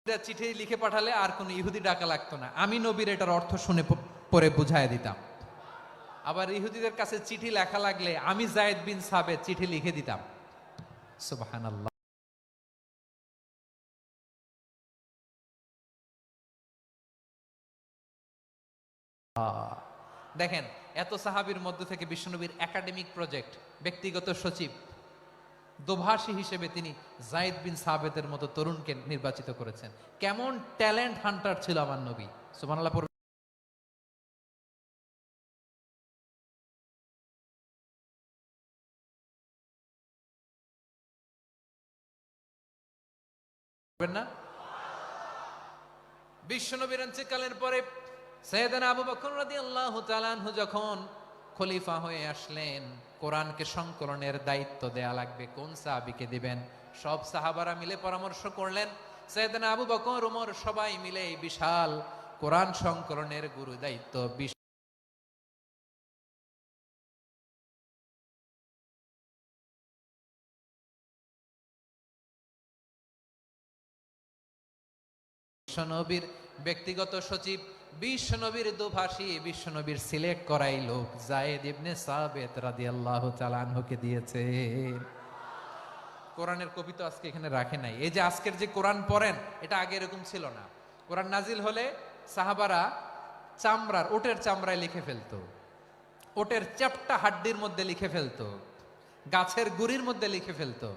চিঠি লিখে পাঠালে আর কোনো ইহুদি ডাকা লাগতো না, আমি নবীর এটার অর্থ শুনে পরে বুঝায় দিতাম। আবার ইহুদিদের কাছে চিঠি লেখা লাগলে আমি যায়েদ বিন সাবেত চিঠি লিখে দিতাম। সুবহানাল্লাহ। দেখেন, এত সাহাবীর মধ্য থেকে বিশ্বনবীর একাডেমিক প্রজেক্ট, ব্যক্তিগত সচিব, দোভাষী হিসেবে তিনি যায়েদ বিন সাবেতের মতো তরুণকে নির্বাচিত করেছেন। কেমন ট্যালেন্ট হান্টার ছিল আমার নবী। সুবহানাল্লাহ পড়বেন না? বিশ্বনবীর ইন্তেকালের পরে সাইয়েদনা আবু বকর রাদিয়াল্লাহু তাআলা আনহু যখন খলিফা হয়ে আসলেন, কোরআনকে সংকলনের দায়িত্ব দেয়া লাগবে, কোন সাহাবীকে দিবেন? সব সাহাবারা মিলে পরামর্শ করলেন। সাইয়েদনা আবু বকর, ওমর সবাই মিলে এই বিশাল কোরআন সংকলনের গুরু দায়িত্ব বিশ্বনবীর ব্যক্তিগত সচিব, বিশ্বনবীর দোভাষী, বিশ্বনবীর সিলেক্ট করাই লোক যায়েদ ইবনে সাবেত রাদিয়াল্লাহু তাআলা আনহুকে দিয়েছে। কোরআনের কবি তো আজকে এখানে রাখে নাই। এই যে আজকের যে কোরআন পড়েন, এটা আগে এরকম ছিল না। কোরআন নাজিল হলে সাহাবারা চামড়ার, ওটের চামড়ায় লিখে ফেলতো, ওটের চ্যাপ্টা হাড্ডির মধ্যে লিখে ফেলতো, গাছের গুড়ির মধ্যে লিখে ফেলতো,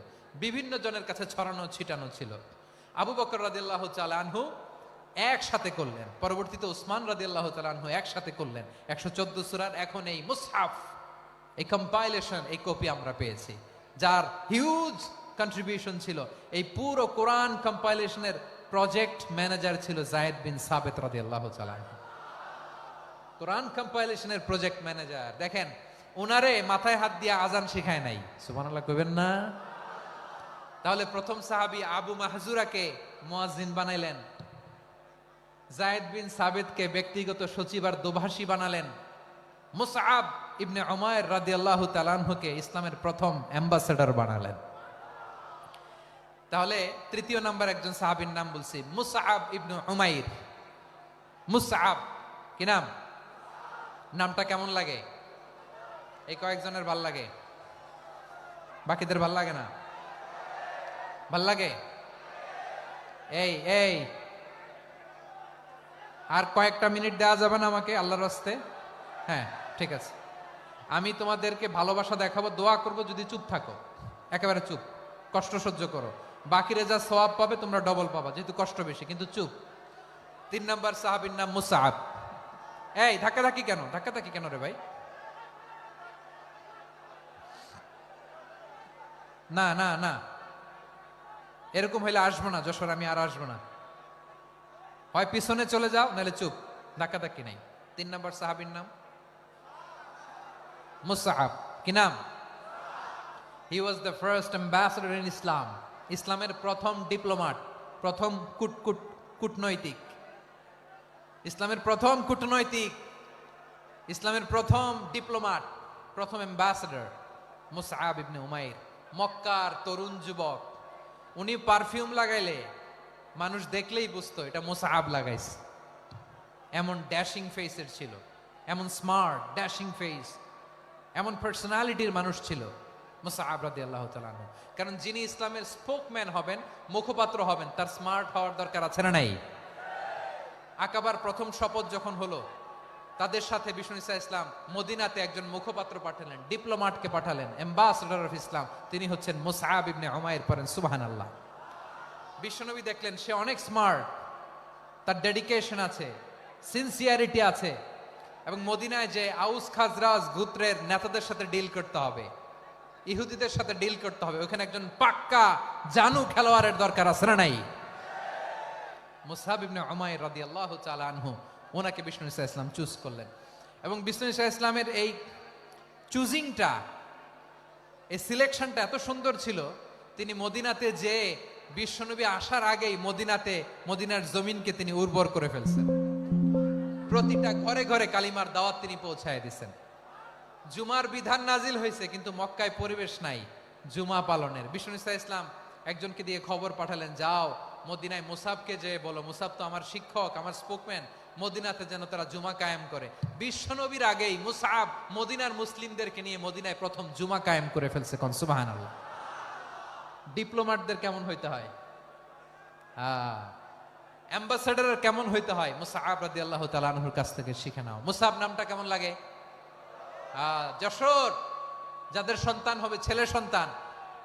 বিভিন্ন জনের কাছে ছড়ানো ছিটানো ছিল। আবু বকর রাদিয়াল্লাহু তাআলা আনহু একসাথে করলেন, পরবর্তীতে উসমান রাদিয়াল্লাহু তাআলা আনহু একসাথে করলেন। 114 সূরার এখন এই মুসহাফ, এই কম্পাইলেশন, এই কপি আমরা পেয়েছি, যার হিউজ কন্ট্রিবিউশন ছিল। এই পুরো কোরআন কম্পাইলেশনের প্রজেক্ট ম্যানেজার ছিল যায়েদ বিন সাবেত রাদিয়াল্লাহু তাআলা আনহু। কোরআন কম্পাইলেশনের প্রজেক্ট ম্যানেজার। দেখেন, ওনারে মাথায় হাত দিয়ে আজান শিখায় নাই। সুবহানাল্লাহ কইবেন না? তাহলে প্রথম সাহাবী আবু মাহজুরাকে মুয়াজ্জিন বানাইলেন, যায়েদ বিন সাবেতকে ব্যক্তিগত সচিব আর দোভাষী বানালেন, মুসআব ইবনে উমাইর রাদিয়াল্লাহু তাআলা আনহুকে ইসলামের প্রথম অ্যাম্বাসেডর বানালেন। তাহলে তৃতীয় নাম্বার একজন সাহাবীর নাম বলছি, মুসআব ইবনে উমাইর। মুসআব কি নাম? নামটা কেমন লাগে? এই কয়েকজনের ভাল লাগে, বাকিদের ভাল লাগে না? ভাল লাগে? এই এই আর কয়েকটা মিনিট দেওয়া যাবে না আমাকে আল্লাহর রাস্তে? হ্যাঁ, ঠিক আছে। আমি তোমাদেরকে ভালোবাসা দেখাবো, দোয়া করব যদি চুপ থাকো, একেবারে চুপ, কষ্ট সহ্য করো। বাকিরে যা সওয়াব পাবে তোমরা ডবল পাবা, যেহেতু কষ্ট বেশি, কিন্তু চুপ। 3 নাম্বার সাহাবীর নাম মুসআব। এই ধাক্কাধাক্কি কেন? ধাক্কাধাক্কি কেন রে ভাই? না না না, এরকম হইলে আসবো না যশোর, আমি আর আসবো না। হয় পিছনে চলে যাও, নাহলে চুপ, ধাক্কাধাক্কি নাই। 3 নাম্বার সাহাবীর নাম মুসআব। কি নাম? He was the first ambassador in Islam. ইসলামের প্রথম ডিপ্লোমাট, প্রথম কূটনৈতিক, ইসলামের প্রথম কূটনৈতিক, ইসলামের প্রথম ডিপ্লোমাট, প্রথম অ্যাম্বাসেডর মুসআব ইবনে উমাইর। মক্কার তরুণ যুবক, উনি পারফিউম লাগাইলে মানুষ দেখলেই বুঝতো এটা মুসআব লাগাইছে। এমন ড্যাশিং ফেসের ছিল, এমন স্মার্ট ড্যাশিং ফেস, এমন পার্সোনালিটির মানুষ ছিল মুসআব রাদিয়াল্লাহু তাআলা আনহু। কারণ যিনি ইসলামের স্পোকম্যান হবেন, মুখপাত্র হবেন, তার স্মার্ট হওয়ার দরকার আছে না নাই? আকাবার প্রথম শপথ যখন হলো, তাদের সাথে বিষ্ণু ইসা ইসলাম মদিনাতে একজন মুখপাত্র পাঠালেন, ডিপ্লোমাটকে পাঠালেন, অ্যাম্বাসেডর অফ ইসলাম। তিনি হচ্ছেন মুসআব ইবনে উমাইর। পড়েন সুবহানাল্লাহ। বিশ্বনবী দেখলেন সে অনেক স্মার্ট, তার ডেডিকেশন আছে, সিনসিয়ারিটি আছে, এবং মদিনায় যে আউস খাজরাজ গোত্রের নেতাদের সাথে ডিল করতে হবে, ইহুদিদের সাথে ডিল করতে হবে, ওখানে একজন পাক্কা জানু খেলোয়াড়ের দরকার আছে না নাই? মুসআব ইবনে উমাইর রাদিয়াল্লাহু তাআলা আনহু, ওনাকে বিষ্ণু ইসা ইসলাম চুজ করলেন। এবং বিষ্ণু ইসা ইসলামের এই চুজিংটা, এই সিলেকশনটা এত সুন্দর ছিল, তিনি মদিনাতে যে বিশ্বনবী আসার আগেই মদিনার জমিনকে তিনি উর্বর করে ফেলছেন। প্রতিটা ঘরে ঘরে কালিমার দাওয়াত তিনি পৌঁছায় দিচ্ছেন। জুমার বিধান নাজিল হয়েছে, কিন্তু মক্কায় পরিবেশ নাই জুমা পালনের। বিষ্ণু ইসা ইসলাম একজনকে দিয়ে খবর পাঠালেন, যাও মদিনায় মুসাবকে যে বলো, মুসাব তো আমার শিক্ষক, আমার স্পোকম্যান, মদিনাতে যেন তারা জুমা কায়েম করে। বিশ্বনবীর আগেই মুসাব মদিনার মুসলিমদেরকে নিয়ে মদিনায় প্রথম জুমা কায়েম করে ফেলছে। কোন সুবহানাল্লাহ। ডিপ্লোম্যাটদের কেমন হইতে হয়, অ্যাম্বাসেডারের কেমন হইতে হয়, মুসাব রাদিয়াল্লাহু তাআলা আনহুর কাছ থেকে শিখে নাও। মুসাব নামটা কেমন লাগে? যশোর যাদের সন্তান হবে, ছেলে সন্তান,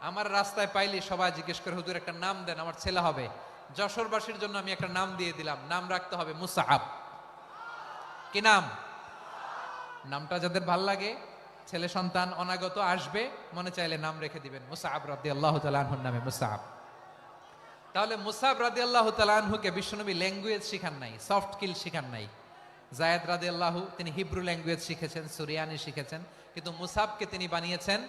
আমার রাস্তায় পাইলি সবাই জিজ্ঞেস করে, হুজুর একটা নাম দেন, আমার ছেলে হবে। যশোরবাসীর জন্য আমি একটা নাম দিয়ে দিলাম, নাম রাখতে হবে মুসাব। কি নাম? নামটা যাদের ভাল লাগে, ছেলে সন্তান অনাগত আসবে, মনে চাইলে নাম রেখে দিবেন মুসাব রাদিয়াল্লাহু তাআলা আনহুর নামে মুসাব। তাহলে মুসাব রাদিয়াল্লাহু তাআলা আনহুকে বিশ্বনবী ল্যাঙ্গুয়েজ শিখান নাই, সফট স্কিল শিখান নাই। জায়েদ রাদিয়াল্লাহু তিনি হিব্রু ল্যাঙ্গুয়েজ শিখেছেন, সুরিয়ানি শিখেছেন, কিন্তু মুসাবকে তিনি বানিয়েছেন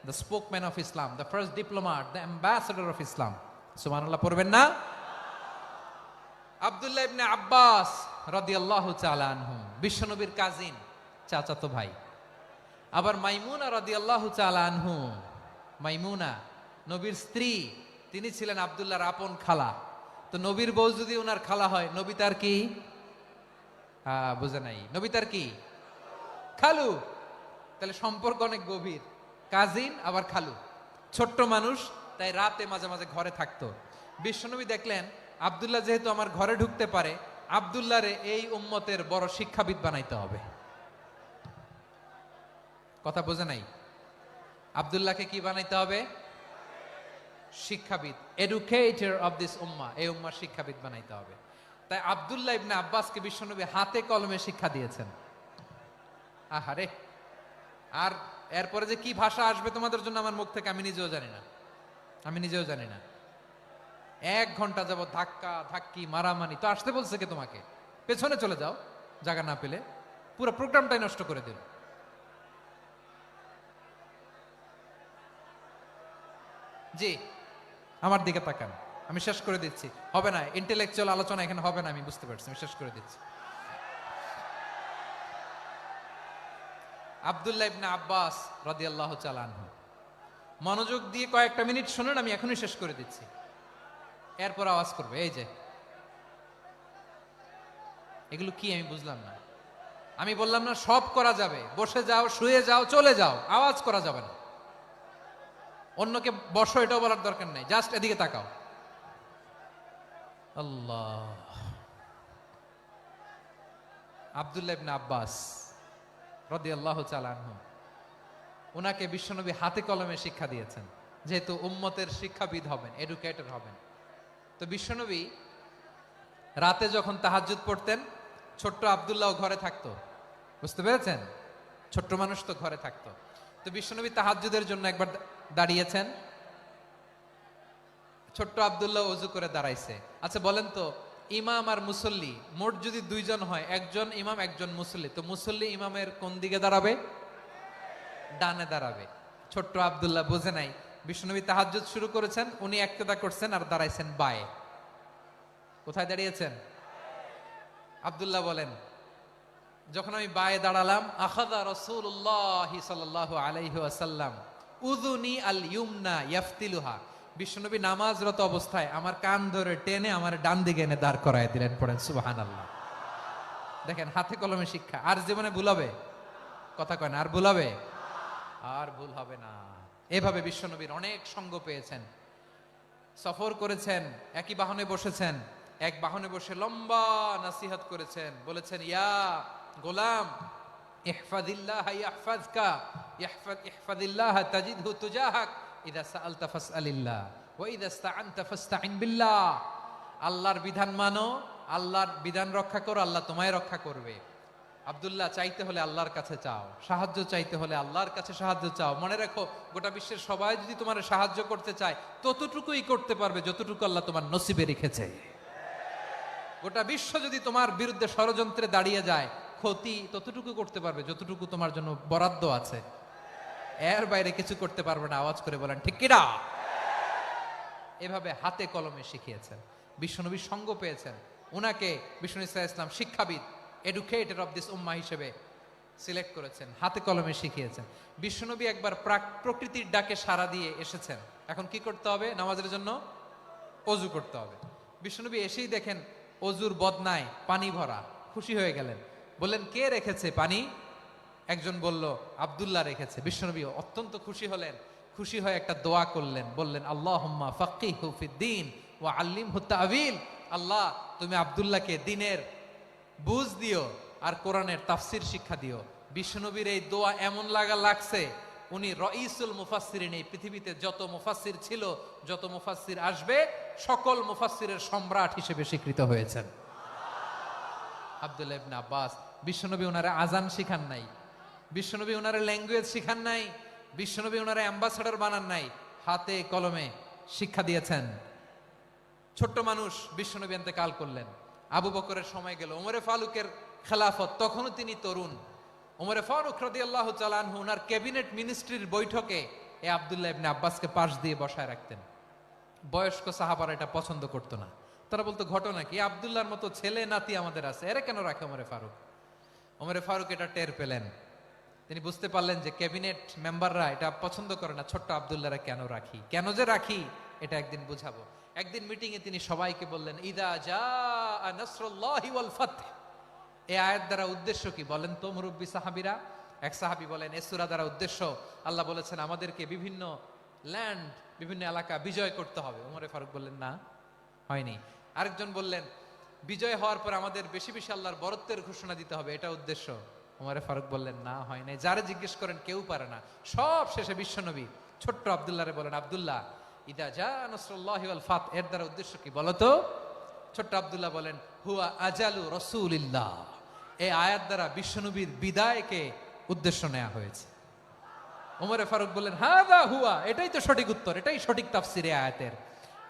the spokesman of Islam, the first diplomat, the ambassador of Islam. সুবহানাল্লাহ পড়বেন না? আব্দুল্লাহ ইবনে আব্বাস রাদিয়াল্লাহু তাআলা আনহু বিশ্বনবীর কাজিন, চাচাতো ভাই। আবার মাইমুনা রাদিয়াল্লাহু তাআলা আনহু, মাইমুনা নবীর স্ত্রী, তিনি ছিলেন আব্দুল্লাহর আপন খালা। তো নবীর বউ যদি ওনার খালা হয়, নবী তার কি? বুঝে নাই, নবী তার কি? খালু। তাহলে সম্পর্ক অনেক গভীর, কাজিন আবার খালু। ছোট্ট মানুষ, তাই রাতে মাঝে মাঝে ঘরে থাকতো। বিশ্বনবী দেখলেন আব্দুল্লাহ যেহেতু আমার ঘরে ঢুকতে পারে, আব্দুল্লাহরে এই উম্মতের বড় শিক্ষাবিদ বানাইতে হবে। কথা বোঝে নাই? আব্দুল্লাহকে কি বানাইতে হবে? শিক্ষাবিদ, এডুকেটর অফ দিস উম্মাহ, এই উম্মার শিক্ষাবিদ বানাইতে হবে। তাই আব্দুল্লাহ ইবনে আব্বাসকে বিশ্বনবী হাতে কলমে শিক্ষা দিয়েছেন। আহারে, আর এরপরে যে কি ভাষা আসবে তোমাদের জন্য আমার মুখ থেকে আমি নিজেও জানি না, আমি নিজেও জানি না। 1 ঘন্টা যাবত ধাক্কা ধাক্কি মারামারি। তো আসতে বলছে কে তোমাকে? পেছনে চলে যাও, জায়গা না পেলে। পুরো প্রোগ্রামটাই নষ্ট করে দিল। জি, আমার দিকে তাকান, আমি শেষ করে দিচ্ছি। হবে না, ইন্টেলেকচুয়াল আলোচনা এখানে হবে না, আমি বুঝতে পারছি, আমি শেষ করে দিচ্ছি। আব্দুল্লাহ ইবনে আব্বাস রাদিয়াল্লাহু তাআলা আনহু, মনোযোগ দিয়ে কয়েকটা মিনিট শুনুন, আমি এখনই শেষ করে দিচ্ছি। এরপর আওয়াজ করবে, এই যে এগুলো কি আমি বুঝলাম না। আমি বললাম না সব করা যাবে, বসে যাও, শুয়ে যাও, চলে যাও, আওয়াজ করা যাবে না। অন্যকে বসো এটাও বলার দরকার নাই, জাস্ট এদিকে তাকাও। আল্লাহ। আব্দুল্লাহ ইবনে আব্বাস রাদিয়াল্লাহু তাআলা আনহু, ওনাকে বিশ্বনবী হাতে কলমে শিক্ষা দিয়েছেন, যেহেতু উম্মতের শিক্ষাবিদ হবেন, এডুকেটর হবেন। তো বিশ্বনবী রাতে যখন তাহাজ্জুদ পড়তেন, ছোট্ট আব্দুল্লাহ ঘরে থাকতো। বুঝতে পেরেছেন? ছোট্ট মানুষ তো ঘরে থাকতো। তো বিশ্বনবী তাহাজ্জুদের জন্য একবার দাঁড়িয়েছেন, ছোট্ট আব্দুল্লাহ ওযু করে দাঁড়াইছে। আচ্ছা বলেন তো, ইমাম আর মুসল্লি মোট যদি 2 জন হয়, একজন ইমাম একজন মুসল্লি, তো মুসল্লি ইমামের কোন দিকে দাঁড়াবে? ডানে দাঁড়াবে। ছোট্ট আব্দুল্লাহ বুঝে নাই, বিশ্বনবী তাহাজ্জুদ শুরু করেছেন, উনি ইক্তেদা করছেন আর দাঁড়াইছেন বায়ে। কোথায় দাঁড়িয়েছেন? আব্দুল্লাহ বলেন, যখন আমি বায়ে দাঁড়ালাম, আখাযা রাসূলুল্লাহ সাল্লাল্লাহু আলাইহি ওয়াসাল্লাম উযুনি আল ইউমনা ইয়াফতিলুহা, বিশ্বনবী নামাজরত অবস্থায় আমার কান ধরে টেনে আমার ডান দিকে এনে দাঁড় করায় দিলেন। পড়েন সুবহানাল্লাহ। দেখেন, হাতে কলমে শিক্ষা। আর জীবনে ভুল হবে? কথা কয় না, আর ভুল হবে? আর ভুল হবে না। এভাবে বিশ্বনবীর অনেক সঙ্গ পেয়েছেন, সফর করেছেন, একই বাহনে বসেছেন, এক বাহনে বসে লম্বা নাসিহত করেছেন, বলেছেন, ইয়া গোলাম ইহফাজিল্লাহ ইয়াহফাজকা, ইহফাজিল্লাহ তাজিদহু তুজাহাক, ইযা সাআলতা ফাসআলিল্লাহ ওয়া ইযা ইসতাআনতা ফাসতাইন বিল্লাহ। আল্লাহর বিধান মানো, আল্লাহর বিধান রক্ষা করো, আল্লাহ তোমায় রক্ষা করবে। আব্দুল্লাহ, চাইতে হলে আল্লাহর কাছে চাও, সাহায্য চাইতে হলে আল্লাহর কাছে সাহায্য চাও। মনে রাখো, গোটা বিশ্বের সবাই যদি তোমার সাহায্য করতে চায়, ততটুকুই করতে পারবে যতটুকু আল্লাহ তোমার নসিবে রেখেছে। গোটা বিশ্ব যদি তোমার বিরুদ্ধে ষড়যন্ত্রে দাঁড়িয়ে যায়, ক্ষতি ততটুকু করতে পারবে যতটুকু তোমার জন্য বরাদ্দ আছে। এর বাইরে কিছু করতে পারবে না। আওয়াজ করে বলেন ঠিক কিনা? এভাবে হাতে কলমে শিখিয়েছেন, বিশ্বনবী সঙ্গ পেয়েছেন। উনাকে বিষ্ণু ইসলাম শিক্ষাবিদ, এডুকেটর অফ দিস উম্মাহ হিসেবে সিলেক্ট করেছেন, হাতে কলমে শিখিয়েছেন। বিশ্বনবী একবার প্রকৃতির ডাকে সাড়া দিয়ে এসেছেন। এখন কি করতে হবে? নামাজের জন্য অজু করতে হবে। বিশ্বনবী এসেই দেখেন অজুর বদনায় পানি ভরা, খুশি হয়ে গেলেন। বললেন, কে রেখেছে পানি? একজন বলল, আব্দুল্লাহ রেখেছে। বিশ্বনবী অত্যন্ত খুশি হলেন। খুশি হয়ে একটা দোয়া করলেন, বললেন, আল্লাহুম্মা ফাক্কিহু ফিদ্দীন ওয়া আল্লিমহু তা'ওয়ীল। আল্লাহ, তুমি আব্দুল্লাহকে দ্বীনের বুঝ দিও আর কোরআনের তাফসীর শিক্ষা দিও। বিশ্বনবীর এই দোয়া এমন লাগছে, উনি রঈসুল মুফাসসিরিন, এই পৃথিবীতে যত মুফাসসির ছিল, যত মুফাসসির আসবে, সকল মুফাসসিরের সম্রাট হিসেবে স্বীকৃত হয়েছেন আব্দুল্লাহ ইবনে আব্বাস। বিশ্বনবী ওনারে আজান শিখান নাই, বিশ্বনবী ওনারে ল্যাঙ্গুয়েজ শিখান নাই, বিশ্বনবী ওনারে অ্যাম্বাসাডর বানান নাই, হাতে কলমে শিক্ষা দিয়েছেন। ছোট্ট মানুষ বিশ্বনবী ইন্তেকাল করলেন। আবু বকরের সময় গেল, ওমরে ফারুকের খেলাফত, তখনও তিনি তরুণ। ওমরে ফারুক রাদিয়াল্লাহু তাআলা আনহু ওনার ক্যাবিনেট মিনিস্ট্রির বৈঠকে এই আব্দুল্লাহ ইবনে আব্বাসকে পাশ দিয়ে বসায় রাখতেন। বয়স্ক সাহাবারা এটা পছন্দ করতো না। তারা বলতো, ঘটনা কি? আব্দুল্লাহর মতো ছেলে নাতি আমাদের আছে, এরা কেন রাখে ওমরে ফারুক? ওমরে ফারুক এটা টের পেলেন। তিনি বুঝতে পারলেন যে ক্যাবিনেট মেম্বাররা এটা পছন্দ করে না, ছোট্ট আব্দুল্লাহরা কেন রাখি, কেন যে রাখি, এটা একদিন বুঝাবো। একদিন মিটিং এ তিনি সবাইকে বললেন, ইদা জাআ নাসরুল্লাহি ওয়াল ফাতহ। এই আয়াত দ্বারা উদ্দেশ্য কি বলেন তো মুরব্বী সাহাবীরা? এক সাহাবী বলেন, এই সূরা দ্বারা উদ্দেশ্য, আল্লাহ বলেছেন আমাদেরকে বিভিন্ন ল্যান্ড, বিভিন্ন এলাকা বিজয় করতে হবে। ওমরে ফারুক বললেন, না, হয়নি। আরেকজন বললেন, বিজয় হওয়ার পর আমাদের বেশি বেশি আল্লাহর বরত্বের ঘোষণা দিতে হবে, এটা উদ্দেশ্য। ওমরে ফারুক বললেন, না, হয় নাই। যারা জিজ্ঞেস করেন কেউ পারে না। সব শেষে বিশ্বনবী ছোট্ট আব্দুল্লাহরে বলেন, আব্দুল্লাহ, ইদা জা নাসরুল্লাহি ওয়াল ফাত, এর দ্বারা উদ্দেশ্য কি বলো তো? ছোট্ট আব্দুল্লাহ বলেন, হুয়া আজালু রাসূলিল্লাহ। এই আয়াত দ্বারা বিশ্বনবীর বিদায়কে উদ্দেশ্য নেওয়া হয়েছে। ওমরে ফারুক বললেন, হাযা হুয়া, এটাই তো সঠিক উত্তর, এটাই সঠিক তাফসীর এই আয়াতের।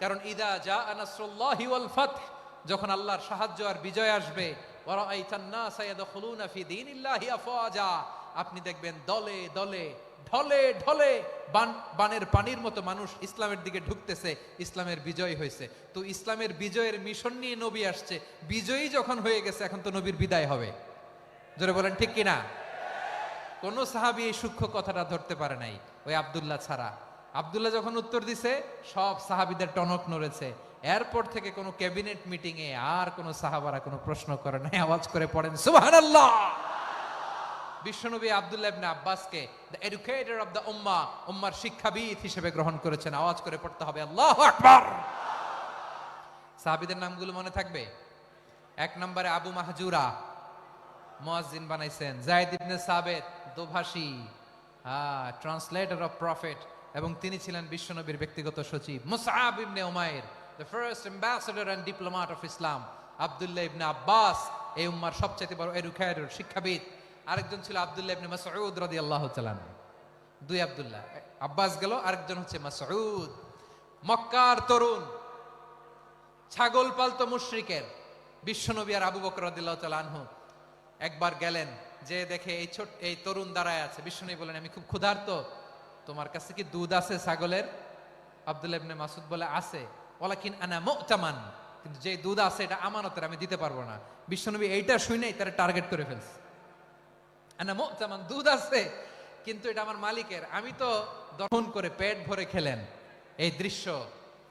কারণ ইদা জা নাসরুল্লাহি ওয়াল ফাত, যখন আল্লাহর সাহায্য আর বিজয় আসবে, ওয়া রাআইতান নাসা ইয়াদখুলুনা ফি দীনিল্লাহি আফওয়াজা, আপনি দেখবেন দলে দলে, ঢলে ঢলে, বানের পানির মতো মানুষ ইসলামের দিকে ঢুকতেছে। ইসলামের বিজয় হয়েছে। তো ইসলামের বিজয়ের মিশন নিয়ে নবী আসছে। বিজয়ী যখন হয়ে গেছে, এখন তো নবীর বিদায় হবে। জোরে বলেন ঠিক কিনা? কোন সাহাবী এই সূক্ষ্ম কথাটা ধরতে পারে নাই, ওই আব্দুল্লাহ ছাড়া। আব্দুল্লাহ যখন উত্তর দিছে, সব সাহাবীদের টনক নড়েছে। এরপর থেকে কোনো ক্যাবিনেট মিটিং এ আর কোন সাহাবারা কোনো প্রশ্ন করে নাই, আওয়াজ করে পড়েন সুবহানাল্লাহ। বিশ্বনবী আব্দুল্লাহ ইবনে আব্বাসকে দ্য এডুকেটর অফ দ্য উম্মাহ, উম্মার শিক্ষাবিদ হিসেবে গ্রহণ করেছেন। আওয়াজ করে পড়তে হবে আল্লাহু আকবার। সাহাবীদের নামগুলো মনে থাকবে? এক নম্বরে আবু মাহজুরা, মুয়াজ্জিন বানাইছেন। যায়েদ ইবনে সাবিত, দোভাষী, ট্রান্সলেটর অফ প্রফেট, এবং তিনি ছিলেন বিশ্বনবীর ব্যক্তিগত সচিব। Musab ibn Umair, the first ambassador and diplomat of Islam. Abdullah ibn Abbas, এই উম্মার সবচেয়ে বড় এডুকেটর, শিক্ষাবিদ। আরেকজন ছিল আব্দুল্লাহ ইবনে মাসউদ রাদিয়াল্লাহু তাআলা। দুই আব্দুল্লাহ, আব্বাস গেল, আরেকজন হচ্ছে মাসউদ। মক্কার তরুণ, ছাগল পালতো মুশরিকের। বিশ্বনবী আর আবু বকর রাদিয়াল্লাহু তাআলা আনহু একবার গেলেন, যে দেখে এই তরুণ দাঁড়ায় আছে। বিশ্বনবী বলেন, আমি খুব ক্ষুধার্ত, তোমার কাছে কি দুধ আছে ছাগলের? আব্দুল্লাহ ইবনে মাসউদ বলে, আছে। ওয়ালাকিন আনা মুতামান, কিন্তু যে দুধ আছে এটা আমানতের, আমি দিতে পারবো না। বিশ্বনবী এইটা শুনেই তারা টার্গেট করে ফেলছে। আনা মুতামান, দুধ আছে কিন্তু এটা আমার মালিকের, আমি তো দহন করে পেট ভরে খেলেন। এই দৃশ্য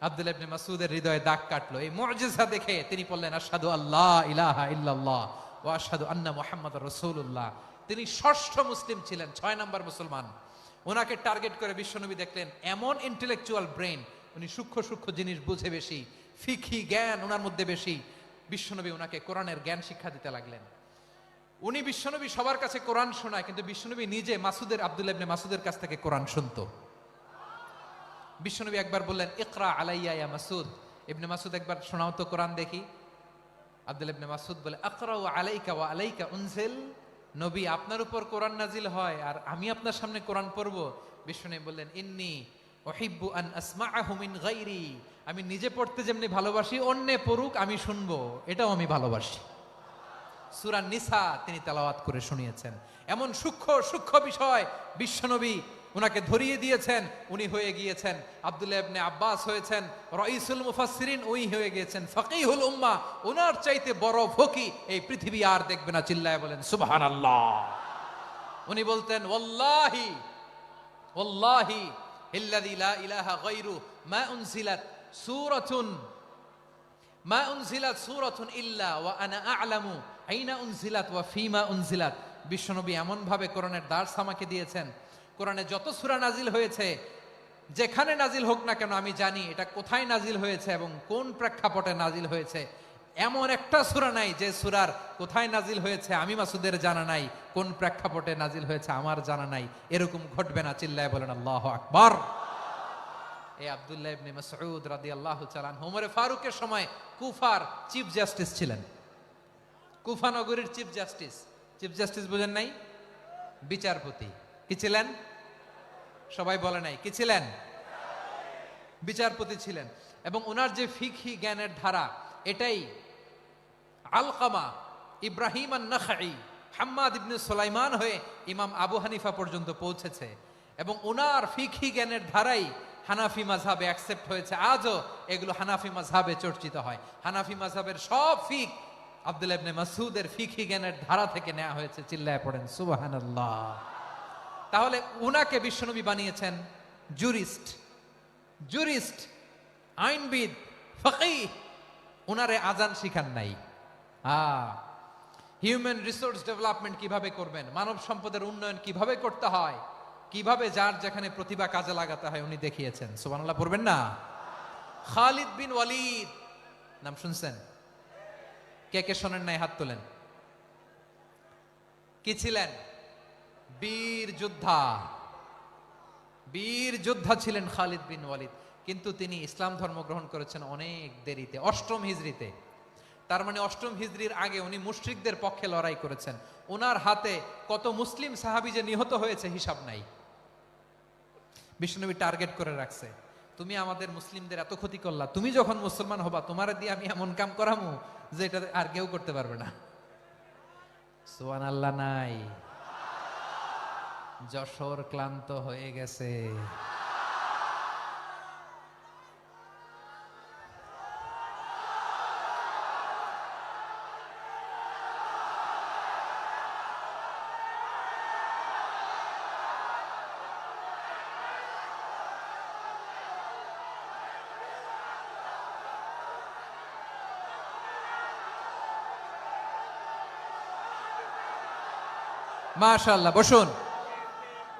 আব্দুল্লাহ ইবনে মাসউদের হৃদয়ে দাগ কাটলো। এই মুজিজা দেখে তিনি বললেন, আশহাদু আল্লা ইলাহা ইল্লাল্লাহ ওয়া আশহাদু আন্না মুহাম্মাদুর রাসূলুল্লাহ। তিনি ষষ্ঠ মুসলিম ছিলেন, 6 নম্বর মুসলমান। ওনাকে টার্গেট করে বিশ্বনবী দেখলেন এমন ইন্টেলেকচুয়াল ব্রেন, উনি সূক্ষ্ম সূক্ষ্ম জিনিস বুঝে বেশি, ফিকহি জ্ঞান ওনার মধ্যে বেশি। বিশ্বনবী ওনাকে কোরআনের জ্ঞান শিক্ষা দিতে লাগলেন। উনি বিশ্বনবী সবার কাছে কোরআন শোনায়, কিন্তু বিশ্বনবী নিজে আব্দুল্লাহ ইবনে মাসউদের কাছ থেকে কোরআন শুনতো। বিশ্বনবী একবার বললেন, ইকরা আলাইয়া ইয়া মাসউদ। ইবনে মাসউদ, একবার শোনাও তো কোরআন দেখি। আব্দুল্লাহ ইবনে মাসউদ বলে, আকরাউ আলাইকা ওয়া আলাইকা উনজিল। নবী, আপনার উপর কোরআন নাজিল হয় আর আমি আপনার সামনে কোরআন পড়ব। বিশ্বনবী বললেন, ইন্নী উহিব্বু আন আসমাআহু মিন গায়রি। আমি নিজে পড়তে যেমনি ভালোবাসি, অন্যে পড়ুক আমি শুনবো, এটাও আমি ভালোবাসি। সূরা নিসা তিনি তেলাওয়াত করে শুনিয়েছেন। এমন সূক্ষ্ম সূক্ষ্ম বিষয় বিশ্বনবী উনাকে ধরিয়ে দিয়েছেন। উনি হয়ে গিয়েছেন, আব্দুল্লাহ ইবনে আব্বাস হয়েছেন রাইসুল মুফাসসিরিন, উনি হয়ে গিয়েছেন ফাকিহুল উম্মাহ। ওনার চাইতে বড় ফকি এই পৃথিবী আর দেখবে না। চিল্লায় বলেন সুবহানাল্লাহ। উনি বলতেন, ওয়াল্লাহি ওয়াল্লাহি ইল্লাযী লা ইলাহা গায়রু মা উনজিলাত সূরাতুন মা উনজিলাত সূরাতুন ইল্লা ওয়া আনা আ'লামু আইনা উনজিলাত ওয়া ফিমা উনজিলাত। বিশ্বনবী এমন ভাবে কোরআনের দার্স আমাকে দিয়েছেন, কোরআনে যত সূরা নাজিল হয়েছে, যেখানে নাজিল হোক না কেন আমি জানি এটা কোথায় নাজিল হয়েছে এবং কোন প্রেক্ষাপটে নাজিল হয়েছে। এমন একটা সূরা নাই যে সূরার কোথায় নাজিল হয়েছে আমি মাসুদের জানা নাই, কোন প্রেক্ষাপটে নাজিল হয়েছে আমার জানা নাই। এরকম ঘটবে না, চিল্লায় বলেন আল্লাহু আকবার। এই আব্দুল্লাহ ইবনে মাসউদ রাদিয়াল্লাহু তাআলা আনহু ওমর ফারুকের সময় কুফার চিফ জাস্টিস ছিলেন। কুফা নগরীর চিফ জাস্টিস। চিফ জাস্টিস বুঝেন নাই? বিচারপতি। কি ছিলেন? সবাই বলে নাই কি ছিলেন? বিচারপতি ছিলেন। এবং ওনার যে ফিকহি জ্ঞানের ধারা, এটাই আলকামা, ইব্রাহিম আন-নাখাই, হাম্মাদ ইবনে সুলাইমান হয়ে ইমাম আবু হানিফা পর্যন্ত পৌঁছেছে। এবং ওনার ফিকহি জ্ঞানের ধারাই হানাফি মাযহাবে অ্যাকসেপ্ট হয়েছে। আজও এগুলো হানাফি মাযহাবে চর্চিত হয়। হানাফি মাযহাবের সব ফিক আব্দুল্লাহ ইবনে মাসউদের ফিকহি জ্ঞানের ধারা থেকে নেওয়া হয়েছে। চিল্লায় পড়েন সুবহানাল্লাহ। তাহলে উনাকে বিশ্বনবী বানিয়েছেন জুরিস্ট, জুরিস্ট, আইনবিদ, ফকিহ। উনারে আজান শিখান নাই। হিউম্যান রিসোর্স ডেভেলপমেন্ট কিভাবে করবেন, মানব সম্পদের উন্নয়ন কিভাবে করতে হয়, কিভাবে যার যেখানে প্রতিভা কাজে লাগাতে হয় উনি দেখিয়েছেন। সুবহানাল্লাহ পড়বেন না? খালিদ বিন ওয়ালিদ নাম শুনছেন? কে কে শোনেন নাই হাত তোলেন। কি ছিলেন? বীর যোদ্ধা। বীর যোদ্ধা ছিলেন খালিদ বিন ওয়ালিদ। কিন্তু তিনি ইসলাম ধর্ম গ্রহণ করেছেন অনেক দেরিতে, 8ম হিজরিতে। তার মানে 8ম হিজরির আগে উনি মুশরিকদের পক্ষে লড়াই করেছেন। ওনার হাতে কত মুসলিম সাহাবী যে নিহত হয়েছে হিসাব নাই। বিশ্বনবী টার্গেট করে রাখছে, তুমি আমাদের মুসলিমদের এত ক্ষতি করলা, তুমি যখন মুসলমান হবা তোমার দিয়ে আমি এমন কাম করামু যে এটা আর কেউ করতে পারবে না। সুবহানাল্লাহ নাই? যশোর ক্লান্ত হয়ে গেছে। মাশাআল্লাহ, বসুন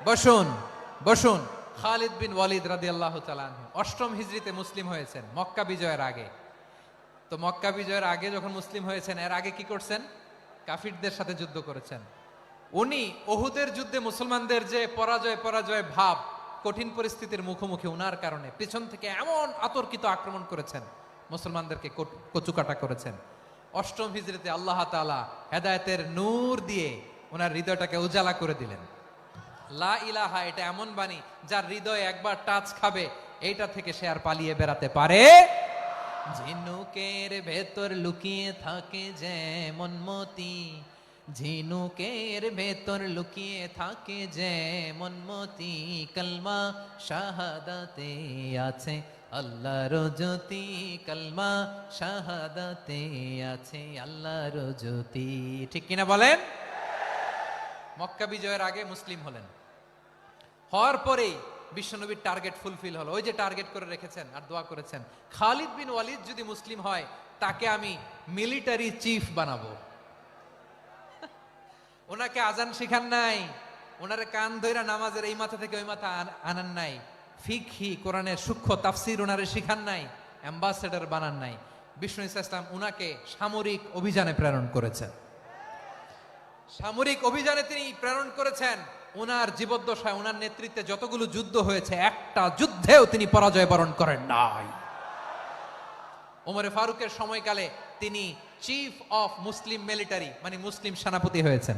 বসুন বসুন। খালিদ বিন ওয়ালিদ রাদিয়াল্লাহু তাআলা আনহু 8ম হিজরিতে মুসলিম হয়েছেন, মক্কা বিজয়ের আগে। তো মক্কা বিজয়ের আগে যখন মুসলিম হয়েছেন, এর আগে কি করছেন? কাফিরদের সাথে যুদ্ধ করেছেন। উনি উহুদের যুদ্ধে মুসলমানদের যে পরাজয় ভাব, কঠিন পরিস্থিতির মুখোমুখি উনার কারণে পিছন থেকে এমন আতর্কিত আক্রমণ করেছেন, মুসলমানদেরকে কচুকাটা করেছেন। 8ম হিজরিতে আল্লাহ তাআলা হেদায়েতের নূর দিয়ে ওনার হৃদয়টাকে উজালা করে দিলেন। লা ইলাহা এটা এমন বাণী যার হৃদয়ে একবার টাচ খাবে, এইটা থেকে সে আর পালিয়ে বেড়াতে পারে। ঝিনুকের ভেতর লুকিয়ে থাকে যেমন মতি, ঝিনুকের ভেতর লুকিয়ে থাকে যেমন মতি, কলমা শাহাদাতে আছে আল্লাহর জ্যোতি, কলমা শাহাদাতে আছে আল্লাহর জ্যোতি। ঠিক কিনা বলেন? মক্কা বিজয়ের আগে মুসলিম হলেন, হওয়ার পরেই বিশ্বনবীর টার্গেট ফুলফিল হলো। ওই যে টার্গেট করে রেখেছেন আর দোয়া করেছেন, খালিদ বিন ওয়ালিদ যদি মুসলিম হয় তাকে আমি মিলিটারি চিফ বানাবো। ওনাকে আজান শিখান নাই, ওনারে কান ধইরা নামাজের এই মাথা থেকে ওই মাথা আনান নাই, ফিকহি কোরআনের সূক্ষ্ম তাফসীর ওনারে শিখান নাই, অ্যাম্বাসেডর বানান নাই। বিষ্ণু ইসলাম উনাকে সামরিক অভিযানে প্রেরণ করেছেন। সামরিক অভিযানে তিনি প্রেরণ করেছেন। ওনার জীবদ্দশায় ওনার নেতৃত্বে যতগুলো যুদ্ধ হয়েছে, একটা যুদ্ধেও তিনি পরাজয় বরণ করেন নাই। ওমরে ফারুকের সময়কালে তিনি চিফ অফ মুসলিম মিলিটারি মানে মুসলিম সেনাপতি হয়েছেন।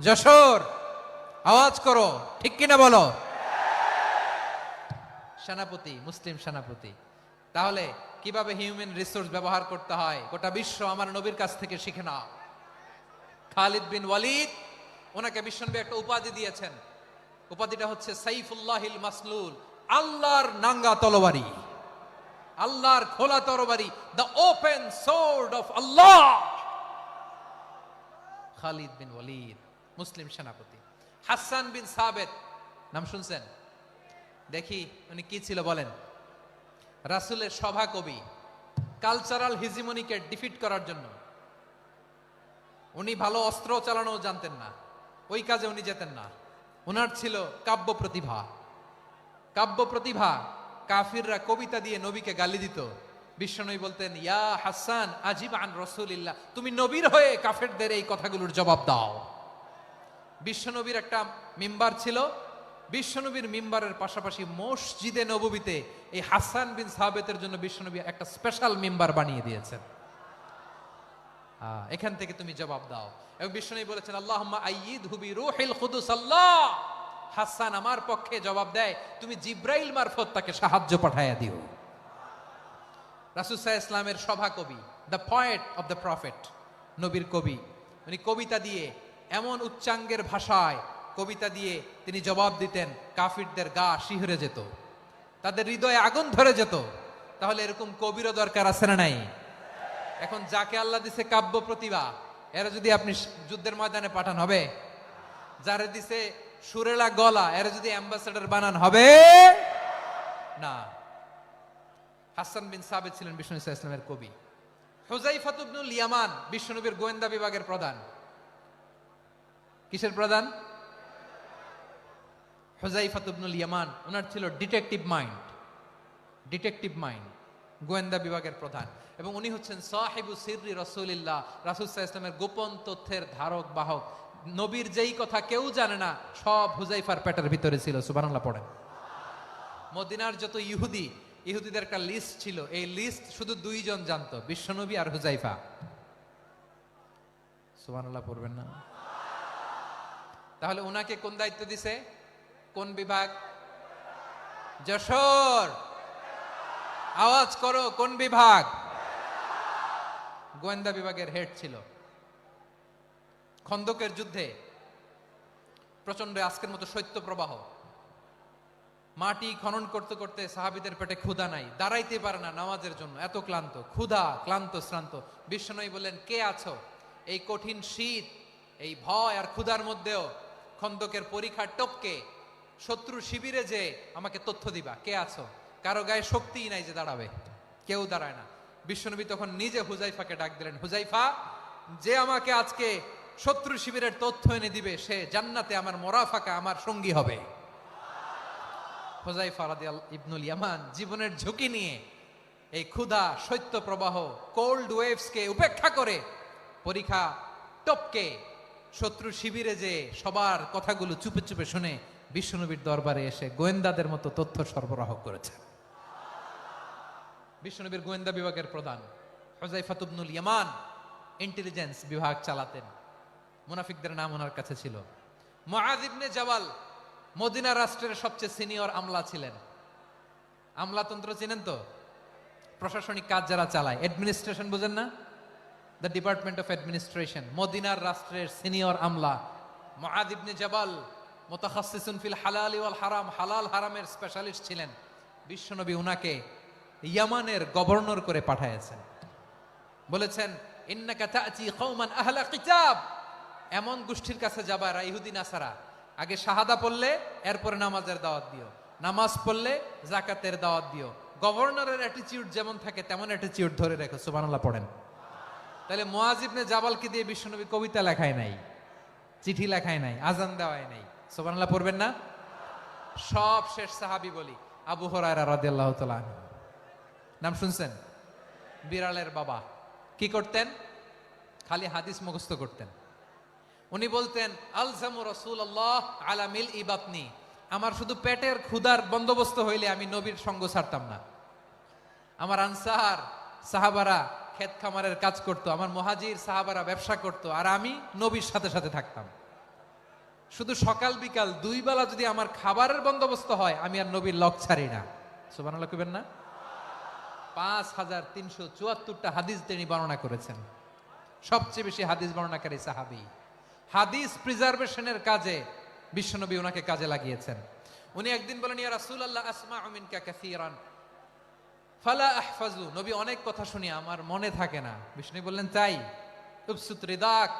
যশোর আওয়াজ করো, ঠিক কিনা বলো? সেনাপতি, মুসলিম সেনাপতি। তাহলে কিভাবে হিউম্যান রিসোর্স ব্যবহার করতে হয় গোটা বিশ্ব আমার নবীর কাছ থেকে শিখে নাও। খালিদ বিন ওয়ালিদ, ওনাকে বিশ্বনবী একটা উপাধি দিয়েছেন। উপাধিটা হচ্ছে সাইফুল্লাহিল মাসলুল, আল্লাহর নাঙ্গা তরবারি, আল্লাহর খোলা তরবারি, দ্য ওপেন সোর্ড অফ আল্লাহ। খালিদ বিন ওয়ালিদ মুসলিম সেনাপতি। হাসান বিন সাবেত নাম শুনছেন? দেখি উনি কি ছিল বলেন। রাসূলের সভা কবি, কালচারাল হিজিমনিকে ডিফিট করার জন্য। উনি ভালো অস্ত্র চালানো জানতেন না, ওই কাজে উনি যেতেন না। ওনার ছিল কাব্য প্রতিভা। কাব্য প্রতিভা, কাফিররা কবিতা দিয়ে নবীকে গালি দিত। বিশ্বনবী বলতেন, ইয়া হাসান আজিব আন রাসূলিল্লাহ, তুমি নবীর হয়ে কাফেরদের এই কথাগুলোর জবাব দাও। বিশ্বনবীর একটা মিম্বার ছিল, বিশ্বনবীর মিম্বারের পাশাপাশি মসজিদে নববীতে এই হাসান বিন সাবিতের জন্য বিশ্বনবী একটা স্পেশাল মিম্বার বানিয়ে দিয়েছেন। এখান থেকে তুমি জবাব দাও। এবং বিশ্বনবী বলেছেন, আল্লাহুম্মা আইয়িদহু বিরূহিল কুদুস, আল্লাহ হাসান আমার পক্ষে জবাব দেয়, তুমি জিব্রাইল মারফত তাকে সাহায্য পাঠাইয়া দিও। রাসূল সাল্লাল্লাহু আলাইহি ইসলামের সভা কবি, the poet of the prophet, নবীর কবি। উনি কবিতা দিয়ে, এমন উচ্চাঙ্গের ভাষায় কবিতা দিয়ে তিনি জবাব দিতেন, কাফিরদের গা শিহরে যেত, তাদের হৃদয়ে আগুন ধরে যেত। তাহলে এরকম কবিরও দরকার আছে না নাই? এখন যাকে আল্লাহ দিছে কাব্য প্রতিভা, এরা যদি আপনি যুদ্ধের ময়দানে পাঠান হবে? যারে দিছে সুরেলা গলা, এরা যদি অ্যাম্বাসেডর বানান হবে না। হাসান বিন সাবিত ছিলেন বিশ্বনবী সাল্লাল্লাহু আলাইহি ওয়াসাল্লামের কবি। হুযায়ফা ইবনুল ইয়ামান বিশ্বনবীর গোয়েন্দা বিভাগের প্রধান। কিসের প্রধান? হুযায়ফা ইবনুল ইয়ামান। ওনার ছিল ডিটেকটিভ মাইন্ড, ডিটেকটিভ মাইন্ড, গোয়েন্দা বিভাগের প্রধান। এবং উনি হচ্ছেন সাহিবু সিররি রাসূলিল্লাহ, রাসূল সাল্লাল্লাহু আলাইহি ওয়াসাল্লামের গোপন তথ্যের ধারক বাহক। নবীর যেই কথা কেউ জানে না, সব হুযায়ফার পেটের ভিতরে ছিল। সুবহানাল্লাহ পড়েন। মদিনার যত ইহুদি, ইহুদিদের একটা লিস্ট ছিল, এই লিস্ট শুধু দুইজন জানতো, বিশ্বনবী আর হুযায়ফা। সুবহানাল্লাহ পড়বেন না? তাহলে উনাকে কোন দায়িত্ব দিছে? কোন বিভাগ? যশোর, আওয়াজ করো, কোন বিভাগ? গোয়েন্দা বিভাগের হেড ছিল। খন্দকের যুদ্ধে প্রচন্ড আজকের মতো শৈত্য প্রবাহ, মাটি খনন করতে করতে সাহাবীদের পেটে ক্ষুধা নাই, দাঁড়াইতে পারে না নামাজের জন্য, এত ক্লান্ত, ক্ষুধা, ক্লান্ত, শ্রান্ত। বিশ্বনবী বললেন, কে আছো? এই কঠিন শীত, এই ভয় আর ক্ষুধার মধ্যেও খন্দকের পরীক্ষার টপকে শত্রু শিবিরে যে আমাকে তথ্য দিবা, কে আছো? কারো গায়ে শক্তিই নাই যে দাঁড়াবে, কেউ দাঁড়ায় না। বিশ্বনবী তখন নিজে হুযায়ফাকে ডাক দিলেন, হুযায়ফা, যে আমাকে আজকে শত্রু শিবিরের তথ্য এনে দিবে, সে জান্নাতে আমার মোরাফাকা, আমার সঙ্গী হবে। হুযায়ফা রাদিয়াল্লাহু ইবনুল ইয়ামান জীবনের ঝুঁকি নিয়ে এই ক্ষুধা, শৈত্য প্রবাহ, কোল্ড ওয়েভসকে উপেক্ষা করে পরীক্ষা টপকে শত্রু শিবিরে যে সবার কথাগুলো চুপে চুপে শুনে বিশ্বনবীর দরবারে এসে গোয়েন্দাদের মতো তথ্য সরবরাহ করেছে। বিশ্বনবীর গোয়েন্দা বিভাগের প্রধান হুযায়ফা ইবনুল ইয়ামান ইন্টেলিজেন্স বিভাগ চালাতেন। মুনাফিকদের নাম ওনার কাছে ছিল। মুআয ইবনে জাবাল মদিনা রাষ্ট্রের সবচেয়ে সিনিয়র আমলা ছিলেন। আমলাতন্ত্র চিনেন তো? প্রশাসনিক কাজ যারা চালায়, অ্যাডমিনিস্ট্রেশন বুঝেন না? The department of administration. মদিনার রাষ্ট্রের সিনিয়র আমলা মুআয ইবনে জাবাল মুতাখাসসিসুন ফিল হালালি ওয়াল হারাম, হালাল হারামের স্পেশালিস্ট ছিলেন। বিশ্বনবী উনাকে ইয়ামানের গভর্নর করে পাঠাইছেন। বলেছেন, ইন্নাকা তা'তি কওমান আহলা কিতাব, এমন গোষ্ঠীর কাছে যাবা এরা ইহুদি নাসারা, আগে শাহাদা পড়লে এরপরে নামাজের দাওয়াত দিও, নামাজ পড়লে যাকাতের দাওয়াত দিও। গভর্নরের অ্যাটিটিউড যেমন থাকে তেমন অ্যাটিটিউড ধরে রেখো। সুবহানাল্লাহ পড়েন। তাহলে মুআয ইবনে জাবালকে দিয়ে বিশ্বনবী কবিতা লেখায় নাই, চিঠি লেখায় নাই, আজান দেওয়ায় নাই। সুবহানাল্লাহ পড়বেন না? সব শেষ সাহাবী বলি আবু হুরায়রা রাদিয়াল্লাহু তাআলা, নাম শুনছেন? বিড়ালের বাবা। কি করতেন? খালি হাদিস মুখস্থ করতেন। উনি বলতেন, আলজামু রাসূলুল্লাহ আলা মিল ইবাতনি, আমার শুধু পেটের ক্ষুধার বন্দোবস্ত হইলে আমি নবীর সঙ্গ ছাড়তাম না। আমার আনসার সাহাবারা ক্ষেত খামারের কাজ করতো, আমার মুহাজির সাহাবারা ব্যবসা করতো, আর আমি নবীর সাথে সাথে থাকতাম। শুধু সকাল বিকাল দুই বেলা যদি আমার খাবারের বন্দোবস্ত হয়, আমি আর নবীর লক ছাড়ি না। সুবহানাল্লাহ কইবেন না? 5374টা হাদিস তিনি বর্ণনা করেছেন। সবচেয়ে বেশি হাদিস বর্ণনাকারী সাহাবী। হাদিস প্রিজার্ভেশনের কাজে বিশ্বনবী ওনাকে কাজে লাগিয়েছেন। উনি একদিন বলেন, ইয়া রাসূলুল্লাহ আসমাউ মিনকা কাসীরান ফালা আহফাজু, নবী অনেক কথা শুনি আমার মনে থাকে না। বিষ্ণু বললেন, তাই? উবসুত রিদাক,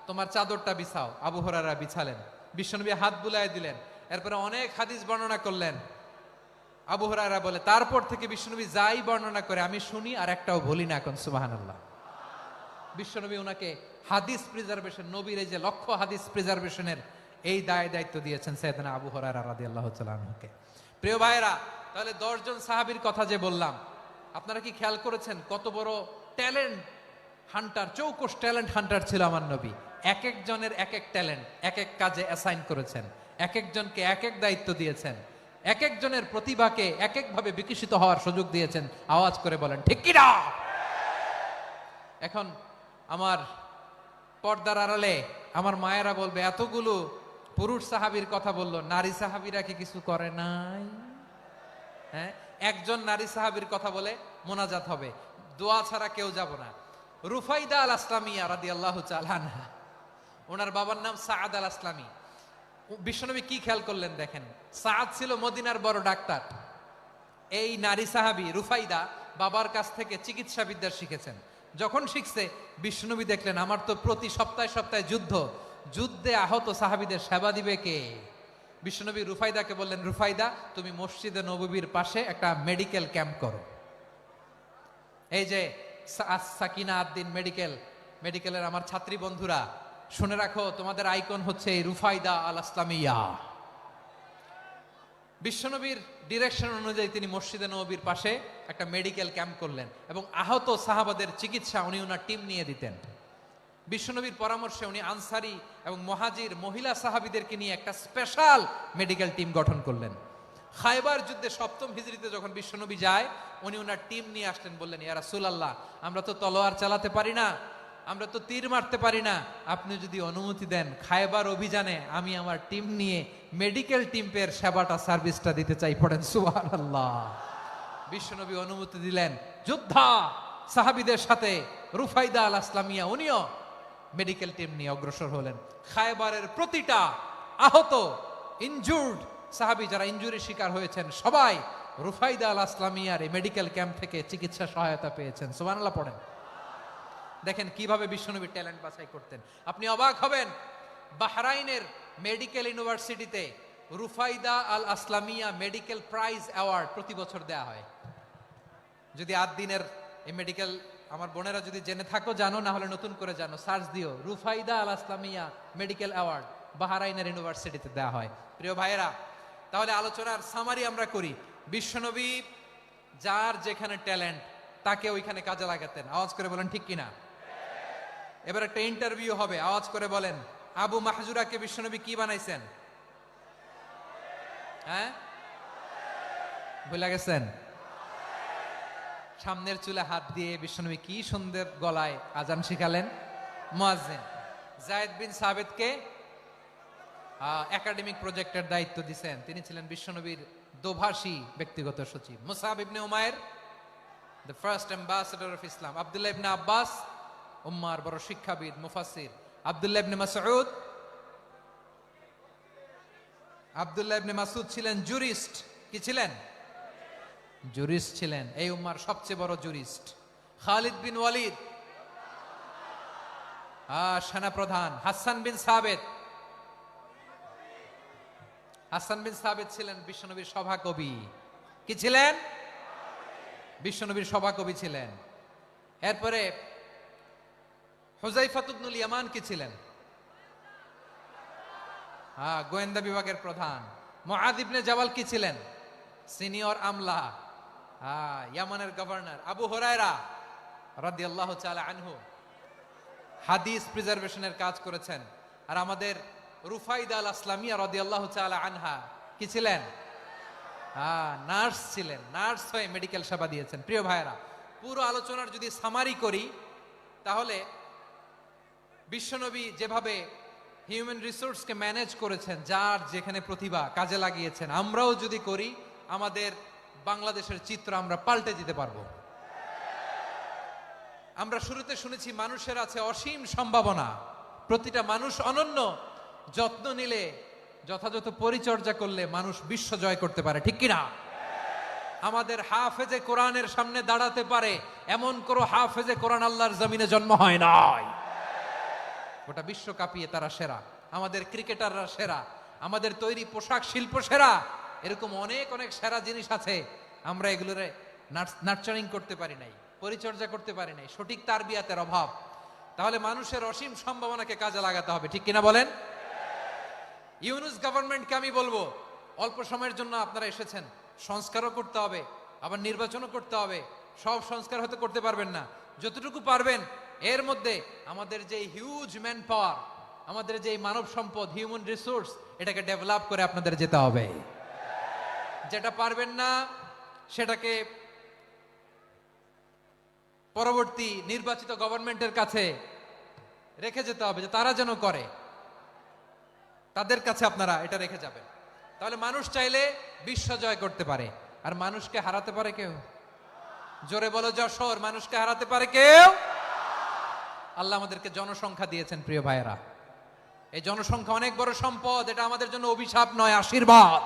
তোমার চাদরটা বিছাও। আবু হুরায়রা বিছালেন, বিশ্বনবী হাত বুলায় দিলেন, এরপরে অনেক হাদিস বর্ণনা করলেন। আবু হুরায়রা বলে তারপর থেকে বিশ্বনবী যাই বর্ণনা করে আমি শুনি আর একটাও বলি না এখন, সুবহানাল্লাহ। বিশ্বনবী ওনাকে হাদিস প্রিজার্ভেশন, নবীর এই যে লক্ষ্য হাদিস প্রিজার্ভেশনের এই দায়িত্ব দিয়েছেন সাইয়েদনা আবু হুরায়রা রাদিয়াল্লাহু তাআলা আনহুকে। প্রিয় ভাইরা, তাহলে 10 জন সাহাবীর কথা যে বললাম, আপনারা কি খেয়াল করেছেন কত বড় ট্যালেন্ট হান্টার, চৌকস ট্যালেন্ট হান্টার ছিল আমার নবী। এক একজনের এক এক ট্যালেন্ট, এক এক কাজে অ্যাসাইন করেছেন, এক একজনকে এক এক দায়িত্ব দিয়েছেন, এক একজনের প্রতিভাকে এক একভাবে বিকশিত হওয়ার সুযোগ দিয়েছেন। আওয়াজ করে বলেন ঠিক কি না? এখন আমার পর্দার আড়ালে আমার মায়েরা বলবে এতগুলো পুরুষ সাহাবীর কথা বললো, নারী সাহাবীরা কি কিছু করে নাই? হ্যাঁ, একজন নারী সাহাবীর কথা বলে মোনাজাত হবে, দোয়া ছাড়া কেউ যাব না। রুফাইদা আল আসলামিয়া রাদিয়াল্লাহু তাআলা আনহা, ওনার বাবার নাম সাআদ আল আসলামি। বিশ্বনবী কি খেয়াল করলেন দেখেন, সাআদ ছিল মদিনার বড় ডাক্তার। এই নারী সাহাবী রুফাইদা বাবার কাছ থেকে চিকিৎসা বিদ্যা শিখেছেন। যখন শিখছে, বিশ্বনবী দেখলেন আমার তো প্রতি সপ্তাহে সপ্তাহে যুদ্ধে আহত সাহাবীদের সেবা দিবে কে? বিশ্বনবী রুফাইদাকে বললেন, রুফাইদা তুমি মসজিদে নববীর পাশে একটা মেডিকেল ক্যাম্প করো। এই যে সাকিনা আদ্দিন মেডিকেলের আমার ছাত্রী বন্ধুরা, শুনে রাখো তোমাদের আইকন হচ্ছে এই রুফাইদা আল আসলামিয়া। বিশ্বনবীর ডিরেকশন অনুযায়ী তিনি মসজিদে নববীর পাশে একটা মেডিকেল ক্যাম্প করলেন এবং আহত সাহাবাদের চিকিৎসা উনি ওনার টিম নিয়ে দিতেন। বিশ্বনবীর পরামর্শে উনি আনসারি এবং মুহাজির মহিলা সাহাবীদেরকে নিয়ে একটা স্পেশাল মেডিকেল টিম গঠন করলেন। খায়বার যুদ্ধে 7ম হিজরিতে যখন বিশ্বনবী যায়, উনি ওনার টিম নিয়ে আসলেন, বললেন ইয়া রাসূলুল্লাহ, আমরা তো তলোয়ার চালাতে পারি না, আমরা তো তীর মারতে পারি না, আপনি যদি অনুমতি দেন খায়বার অভিযানে আমি আমার টিম নিয়ে মেডিকেল টিমের সেবাটা সার্ভিসটা দিতে চাই। পড়েন সুবহানাল্লাহ। বিশ্বনবী অনুমতি দিলেন, যোদ্ধা সাহাবীদের সাথে রুফাইদা আল আসলামিয়া উনিও মেডিকেল টিম নিয়ে অগ্রসর হলেন। খায়বারের প্রতিটা আহত ইনজুর্ড সাহাবী যারা ইনজুরির শিকার হয়েছেন সবাই রুফাইদা আল আসলামিয়ার এই মেডিকেল ক্যাম্প থেকে চিকিৎসা সহায়তা পেয়েছেন। সুবহানাল্লাহ পড়েন। দেখেন কিভাবে বিশ্বনবী ট্যালেন্ট বাছাই করতেন। আপনি অবাক হবেন, বাহরাইনের মেডিকেল ইউনিভার্সিটিতে রুফাইদা আল আসলামিয়া মেডিকেল প্রাইজ অ্যাওয়ার্ড প্রতি বছর দেয়া হয়। যদি দিনের এই মেডিকেল আমার বোনেরা যদি জেনে থাকো জানো, না হলে নতুন করে জানো, সার্চ দিও রুফাইদা আল আসলামিয়া মেডিকেল অ্যাওয়ার্ড বাহরাইনের ইউনিভার্সিটিতে দেয়া হয়। প্রিয় ভাইয়েরা, তাহলে আলোচনার সামারি আমরা করি। বিশ্বনবী যার যেখানে ট্যালেন্ট তাকে ওইখানে কাজে লাগাতেন। আওয়াজ করে বলেন ঠিক কিনা? এবার একটা ইন্টারভিউ হবে, আওয়াজ করে বলেন আবু মাহজুরাকে বিশ্বনবী কি বানাইছেন? হ্যাঁ, ভুলে গেছেন? সামনের চুলে হাত দিয়ে বিশ্বনবী কি সুন্দর গলায় আজান শিখালেন। মুয়াজ্জিন। যায়েদ বিন সাবিতকে একাডেমিক প্রজেক্টের দায়িত্ব দিয়েছেন, তিনি ছিলেন বিশ্বনবীর দোভাষী ব্যক্তিগত সচিব। Musab ibn Umair, the first ambassador of Islam. Abdullah ibn Abbas, উম্মার বড় শিক্ষাবিদ মুফাসসির। আব্দুল্লাহ ইবনে মাসউদ ছিলেন জুরিস্ট। কি ছিলেন? জুরিস্ট ছিলেন, এই উম্মার সবচেয়ে বড় জুরিস্ট। খালিদ বিন ওয়ালিদ, সেনাপ্রধান। হাসান বিন সাবিত ছিলেন বিশ্বনবীর সভাকবি। কি ছিলেন? বিশ্বনবীর সভাকবি ছিলেন। এরপরে হুযায়ফা ইবনুল ইয়ামান কি ছিলেন? গোয়েন্দা বিভাগের প্রধান। মুআয ইবনে জাবাল কি ছিলেন? সিনিয়র আমলা, ইয়ামানের গভর্নর। আবু হুরায়রা রাদিয়াল্লাহু তাআলা আনহু হাদিস প্রিজার্ভেশনের কাজ করেছেন। আর আমাদের রুফাইদা আল আসলামিয়া রাদিয়াল্লাহু তাআলা আনহা কি ছিলেন? নার্স ছিলেন। নার্স হয়ে মেডিকেল সেবা দিয়েছেন। প্রিয় ভাইয়েরা, পুরো আলোচনার যদি সামারি করি, তাহলে বিশ্বনবী যেভাবে হিউম্যান রিসোর্সকে ম্যানেজ করেছেন, যার যেখানে প্রতিভা কাজে লাগিয়েছেন, আমরাও যদি করি আমাদের বাংলাদেশের চিত্র আমরা পাল্টে দিতে পারবো। আমরা শুরুতে শুনেছি মানুষের আছে অসীম সম্ভাবনা, প্রতিটা মানুষ অনন্য, যত্ন নিলে, যথাযথ পরিচর্যা করলে মানুষ বিশ্ব জয় করতে পারে। ঠিক কিনা? আমাদের হাফেজে কোরআনের সামনে দাঁড়াতে পারে এমন কোন হাফেজে কোরআন আল্লাহর জমিনে জন্ম হয় নাই। গোটা বিশ্ব কাঁপিয়ে তারা সেরা। আমাদের ক্রিকেটাররা সেরা, আমাদের তৈরি পোশাক শিল্প সেরা। এরকম অনেক অনেক সেরা জিনিস আছে, আমরা এগুলোরে নার্চারিং করতে পারি নাই, পরিচর্যা করতে পারি নাই, সঠিক তারবিয়াতের অভাব। তাহলে মানুষের অসীম সম্ভাবনাকে কাজে লাগাতে হবে, ঠিক কিনা বলেন? ইউনুস গভর্নমেন্টকে আমি বলবো, অল্প সময়ের জন্য আপনারা এসেছেন, সংস্কারও করতে হবে, আবার নির্বাচনও করতে হবে। সব সংস্কার হয়তো করতে পারবেন না, যতটুকু পারবেন এর মধ্যে আমাদের যে হিউজ ম্যান পাওয়ার, আমাদের যে মানব সম্পদ, হিউম্যান রিসোর্স, এটাকে ডেভেলপ করে আপনাদের যেতে হবে। যেটা পারবেন না সেটাকে পরবর্তী নির্বাচিত গভর্নমেন্টের কাছে রেখে যেতে হবে, যে তারা যেন করে, তাদের কাছে আপনারা এটা রেখে যাবেন। তাহলে মানুষ চাইলে বিশ্ব জয় করতে পারে, আর মানুষকে হারাতে পারে কেউ? জোরে বলো যশোর, মানুষকে হারাতে পারে কেউ? আল্লাহ আমাদেরকে জনসংখ্যা দিয়েছেন প্রিয় ভাইয়েরা, এই জনসংখ্যা অনেক বড় সম্পদ, এটা আমাদের জন্য অভিশাপ নয়, আশীর্বাদ।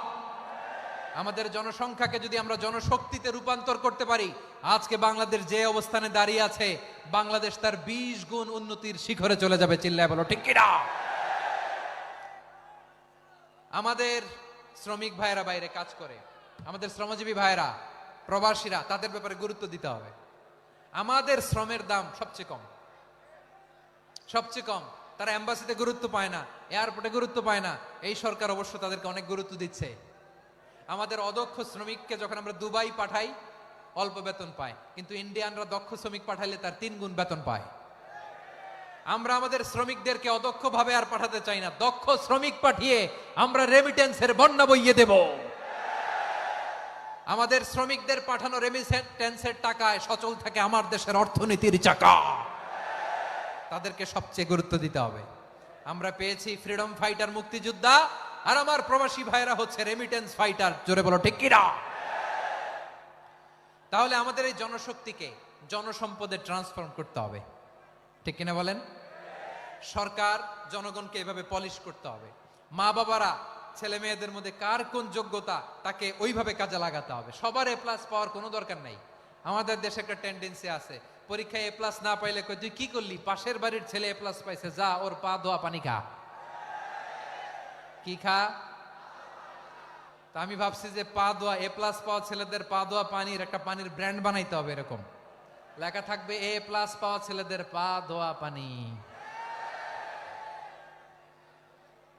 আমাদের জনসংখ্যাকে যদি আমরা জনশক্তিতে রূপান্তর করতে পারি, আজকে বাংলাদেশ যে অবস্থানে দাঁড়িয়ে আছে, বাংলাদেশ তার 20 গুণ উন্নতির শিখরে চলে যাবে। চিল্লায় বলো ঠিক কিনা? আমাদের শ্রমিক ভাইয়েরা বাইরে কাজ করে, আমাদের শ্রমজীবী ভাইয়েরা, প্রবাসীরা, তাদের ব্যাপারে গুরুত্ব দিতে হবে। আমাদের শ্রমের দাম সবচেয়ে কম, সবচেয়ে কম। তারা এম্বাসিতে গুরুত্ব পায় না, এয়ারপোর্টে গুরুত্ব পায় না। এই সরকার অবশ্য তাদেরকে অনেক গুরুত্ব দিচ্ছে। আমাদের অদক্ষ শ্রমিককে যখন আমরা দুবাই পাঠাই, অল্প বেতন পায়, কিন্তু ইন্ডিয়ানরা দক্ষ শ্রমিক পাঠাইলে তার 3 গুণ বেতন পায়। আমরা আমাদের শ্রমিকদেরকে অদক্ষ ভাবে আর পাঠাতে চাই না, দক্ষ শ্রমিক পাঠিয়ে আমরা রেমিটেন্সের বন্যা বইয়ে দেব। আমাদের শ্রমিকদের পাঠানো রেমিটেন্সের টাকায় সচল থাকে আমার দেশের অর্থনীতির চাকা। তাদেরকে সবচেয়ে গুরুত্ব দিতে হবে। আমরা পেয়েছি ফ্রিডম ফাইটার, মুক্তিযোদ্ধা, আর আমার প্রবাসী ভাইরা হচ্ছে রেমিটেন্স ফাইটার। জোরে বলো ঠিক কিনা? তাহলে আমাদের এই জনশক্তিকে জনসম্পদে ট্রান্সফর্ম করতে হবে, ঠিক কিনা বলেন? সরকার জনগণকে এভাবে পলিশ করতে হবে। মা বাবারা ছেলে মেয়েদের মধ্যে কার কোন যোগ্যতা, তাকে ওইভাবে কাজে লাগাতে হবে। সবার এ প্লাস পাওয়ার কোনো দরকার নাই। আমাদের দেশে একটা টেন্ডেন্সি আছে, পরীক্ষায় এ প্লাস না পাইলে কই তুই কি করলি, পাশের বাড়ির ছেলে এ প্লাস পাইছে, যা ওর পা ধোয়া পানি খা। কি খা? তা আমি ভাবছি যে পা ধোয়া, এ প্লাস পাওয়া ছেলেদের পা ধোয়া পানির একটা পানির ব্র্যান্ড বানাইতে হবে, এরকম লেখা থাকবে, এ প্লাস পাওয়া ছেলেদের পা ধোয়া পানি।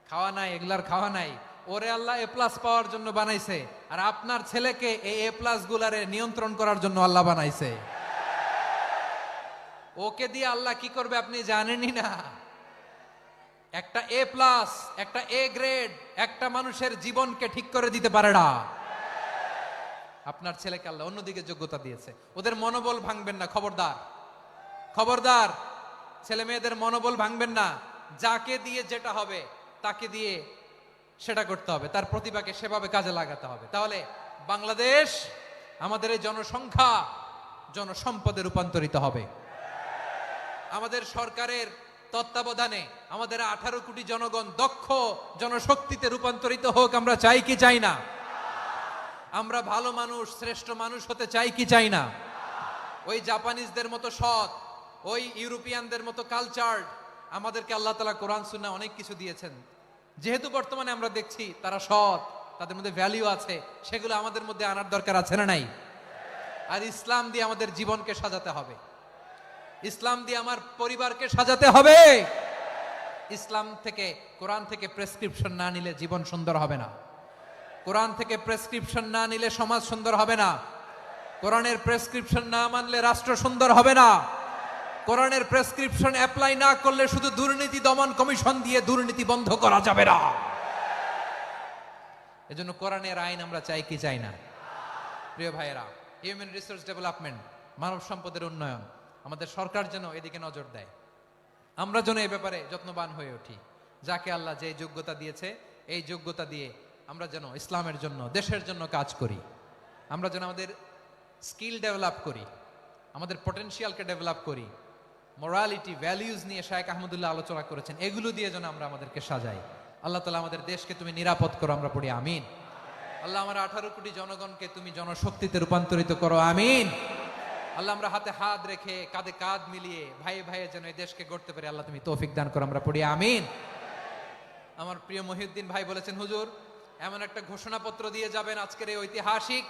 খাওয়া নাই, এগুলার খাওয়া নাই। ওরে আল্লাহ এ প্লাস পাওয়ার জন্য বানাইছে, আর আপনার ছেলেকে এই এ প্লাস গুলারে নিয়ন্ত্রণ করার জন্য আল্লাহ বানাইছে। ওকে দিয়ে আল্লাহ কি করবে আপনি জানেনই না। একটা এ প্লাস, একটা এ গ্রেড, একটা মানুষের জীবনকে ঠিক করে দিতে পারে না। আপনার ছেলেকে আল্লাহ অন্যদিকে যোগ্যতা দিয়েছে। ওদের মনোবল ভাঙবেন না, খবরদার, খবরদার। ছেলে মেয়েদের মনোবল ভাঙবেন না। যাকে দিয়ে যেটা হবে তাকে দিয়ে সেটা করতে হবে, তার প্রতিভাকে সেভাবে কাজে লাগাতে হবে। তাহলে বাংলাদেশ, আমাদের এই জনসংখ্যা জনসম্পদে রূপান্তরিত হবে। আমাদের সরকারের তত্ত্বাবধানে আমাদের 18 কোটি জনগণ দক্ষ জনশক্তিতে রূপান্তরিত হোক, আমরা চাই কি চাই না? আমরা ভালো মানুষ, শ্রেষ্ঠ মানুষ হতে চাই কি চাই না? ওই জাপানিজদের মতো সৎ, ওই ইউরোপিয়ানদের মতো কালচার্ড, আমাদেরকে আল্লাহ তাআলা কোরআন সুন্নাহ অনেক কিছু দিয়েছেন। যেহেতু বর্তমানে আমরা দেখছি তারা সৎ, তাদের মধ্যে ভ্যালু আছে, সেগুলো আমাদের মধ্যে আনার দরকার আছে না নাই? আর ইসলাম দিয়ে আমাদের জীবনকে সাজাতে হবে, ইসলাম দিয়ে আমার পরিবারকে সাজাতে হবে। ইসলাম থেকে, কোরআন থেকে প্রেসক্রিপশন না নিলে জীবন সুন্দর হবে না। কোরআন থেকে প্রেসক্রিপশন না নিলে সমাজ সুন্দর হবে না। কোরআনের প্রেসক্রিপশন না মানলে রাষ্ট্র সুন্দর হবে না। কোরআনের প্রেসক্রিপশন অ্যাপ্লাই না করলে শুধু দুর্নীতি দমন কমিশন দিয়ে দুর্নীতি বন্ধ করা যাবে না। এজন্য কোরআনের আইন আমরা চাই কি চাই না? প্রিয় ভাইয়েরা, হিউম্যান রিসোর্স ডেভেলপমেন্ট, মানব সম্পদের উন্নয়ন, আমাদের সরকার যেন এদিকে নজর দেয়। আমরা যেন এই ব্যাপারে যত্নবান হয়ে উঠি। যাকে আল্লাহ যে যোগ্যতা দিয়েছে, এই যোগ্যতা দিয়ে আমরা যেন ইসলামের জন্য, দেশের জন্য কাজ করি। আমরা যেন আমাদের স্কিল ডেভেলপ করি, আমাদের পটেনশিয়ালকে ডেভেলপ করি। মোরালিটি, ভ্যালিউজ নিয়ে শায়েখ আহমদুল্লাহ আলোচনা করেছেন, এগুলো দিয়ে যেন আমরা আমাদেরকে সাজাই। আল্লাহ তাআলা আমাদের দেশকে তুমি নিরাপদ করো, আমরা পড়ি আমিন। আল্লাহ আমার 18 কোটি জনগণকে তুমি জনশক্তিতে রূপান্তরিত করো, আমিন। আল্লাহ আমরা হাতে হাত রেখে, কাঁধে কাঁধ মিলিয়ে, ভাইয়ে ভাইয়ে যেন এই দেশকে গড়তে পারি, আল্লাহ তুমি তৌফিক দান করো, আমরা পড়ি আমিন। আমার প্রিয় মহিউদ্দিন ভাই বলেছেন, হুজুর এমন একটা ঘোষণাপত্র দিয়ে যাবেন আজকের এই ঐতিহাসিক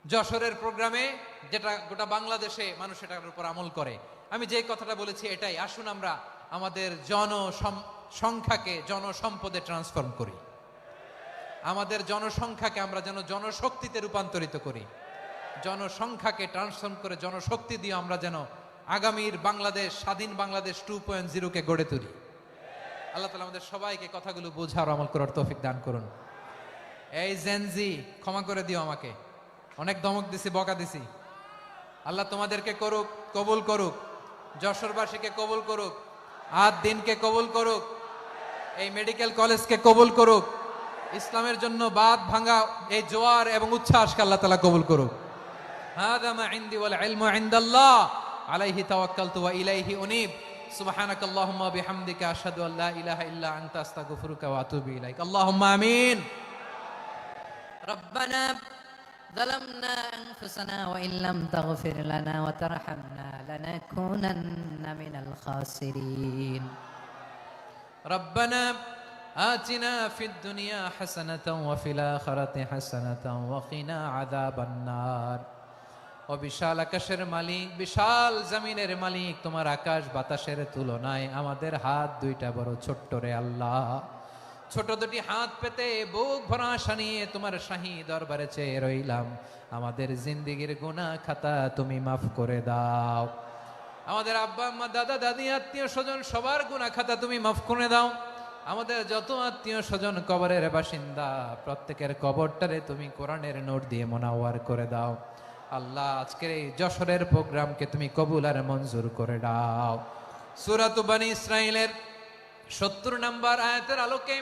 যশোরের প্রোগ্রামে, যেটা গোটা বাংলাদেশে মানুষ এটার উপর আমল করে। আমি যে কথাটা বলেছি এটাই, আসুন আমরা আমাদের জনসংখ্যাকে জনসম্পদে ট্রান্সফর্ম করি। আমাদের জনসংখ্যাকে আমরা যেন জনশক্তিতে রূপান্তরিত করি। জনসংখ্যাকে ট্রান্সফর্ম করে জনশক্তি দিয়ে আমরা যেন আগামীর বাংলাদেশ, স্বাধীন বাংলাদেশ 2.0 কে গড়ে তুলি। আল্লাহ তাআলা আমাদের সবাইকে কথাগুলো বোঝার আমল করার তৌফিক দান করুন। এই জেনজি, ক্ষমা করে দিও আমাকে, অনেক ধমক দিছি, বকা দিছি। আল্লাহ তোমাদেরকে করুক, কবুল করুক, যশোরবাসীকে কবুল করুক, আদ দিনকে কবুল করুক, এই মেডিকেল কলেজকে কবুল করুক, ইসলামের জন্য বাদ ভাঙা এই জোয়ার এবং উচ্ছ্বাসকে আল্লাহ তাআলা কবুল করুক। হাদা মা ইনদি ওয়াল ইলমু ইনদাল্লাহ আলাইহি তাওয়াক্কালতু ওয়া ইলাইহি উনীব। সুবহানাকাল্লাহুম্মা বিহামদিকা আশহাদু আল্লা ইলাহা ইল্লা আনতা আস্তাগফিরুকা ওয়া আতুবু ইলাইক। আল্লাহুম্মা আমিন। ربنا ظلمنا أنفسنا وإن لم تغفر لنا وترحمنا لنكونن من الخاسرين. ربنا آتنا في الدنيا حسنة وفي الآخرة حسنة وقنا عذاب النار. ও বিশাল আকাশের মালিক, বিশাল জমিনের মালিক, তোমার আকাশ বাতাসের তুলনায় আমাদের হাত দুইটা বড় ছোট্ট রে আল্লাহ। ছোট দুটি হাত পেতে বুক ভরা আশা নিয়ে তোমার শাহী দরবারে চেয়ে রইলাম। আমাদের জিন্দেগির গুনাহ খাতা তুমি মাফ করে দাও। আমাদের আব্বা আম্মা, দাদা দাদি, আত্মীয় স্বজন সবার গুনাহ খাতা তুমি মাফ করে দাও। আমাদের যত আত্মীয় স্বজন কবরের বাসিন্দা, প্রত্যেকের কবরটারে তুমি কোরআনের নূর দিয়ে মুনাওয়ার করে দাও। আল্লাহ, আজকের এই যশোরের প্রোগ্রামকে তুমি কবুল আর মঞ্জুর করে দাও। সূরা বনী ইসরাঈলের 70 নম্বর আয়াতের আলোকে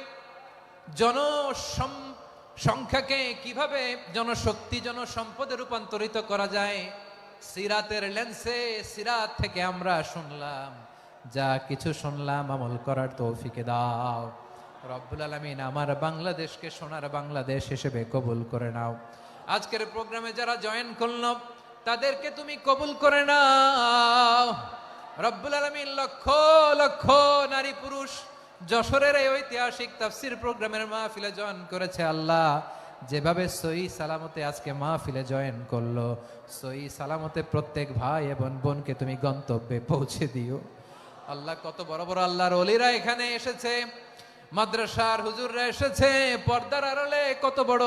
জনসংখ্যাকে কিভাবে জনশক্তি, জনসম্পদে রূপান্তরিত করা যায়, সিরাতের লেন্সে, সিরাত থেকে আমরা শুনলাম, যা কিছু শুনলাম আমল করার তৌফিকে দাও। রব্বুল আলামিন আমার বাংলাদেশকে সোনার বাংলাদেশ হিসেবে কবুল করে নাও। আজকের প্রোগ্রামে যারা জয়েন করল তাদেরকে তুমি কবুল করে নাও। রব্বুল আলামিন লক্ষ লক্ষ নারী পুরুষ যশোরের এই ঐতিহাসিক তাফসীর প্রোগ্রামের মাহফিলে জয়েন করেছে, আল্লাহ যেভাবে সহি সালামতে আজকে মাহফিলে জয়েন করলো, সহি সালামতে প্রত্যেক ভাই এবং বোনকে তুমি গন্তব্যে পৌঁছে দিও। আল্লাহ, কত বড় বড় আল্লাহর ওলিরা এখানে এসেছে, মাদ্রাসার হুজুররা এসেছে, পর্দার আড়ালে কত বড়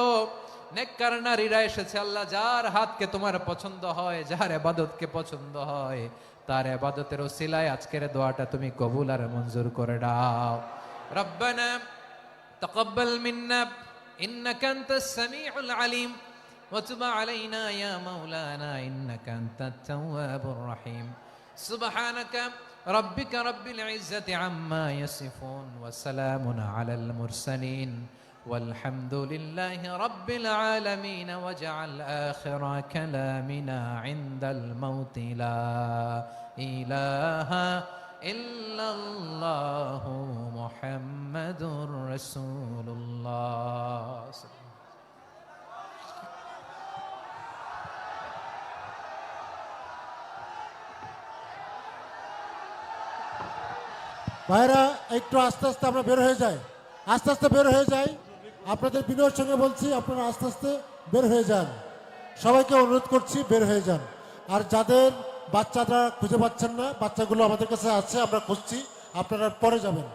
নেককার নারীরা এসেছে। আল্লাহ, যার হাতকে তোমার পছন্দ হয়, যার ইবাদতকে পছন্দ হয়, তার ইবাদতের ওসিলায় আজকের দোয়াটা তুমি কবুল আর মঞ্জুর করে দাও। রব্বানা তাকাব্বাল মিন্না ইন্নাকা আনতাস সামিউল আলিম ওয়া তুব আলাইনা ইয়া মাওলানা ইন্নাকা আনতাত তাওয়াবুর রহিম। সুবহানাকা রাব্বিকা রাব্বিল ইজ্জাতি আম্মা ইয়াসিফুন ওয়া সালামুন আলাল মুরসালিন والحمد لله رب العالمين. واجعل آخر كلامنا عند الموت لا إله إلا الله محمد رسول الله. ভাইরা একটু আস্তে আস্তে আমরা বের হয়ে যাই, আস্তে আস্তে বের হয়ে যাই। আপনাদের বিনয়ের সঙ্গে বলছি, আপনারা আস্তে আস্তে বের হয়ে যান। সবাইকে অনুরোধ করছি বের হয়ে যান। আর যাদের বাচ্চারা খুঁজে পাচ্ছেন না, বাচ্চাগুলো আমাদের কাছে আছে, আমরা খুঁজছি, আপনারা পরে যাবেন।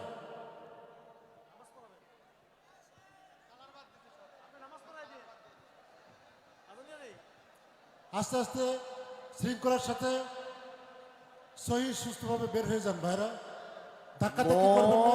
আস্তে আস্তে শৃঙ্খলার সাথে সহি সুস্থভাবে বের হয়ে যান ভাইরা, ধাক্কা ধাক্কি করবেন না।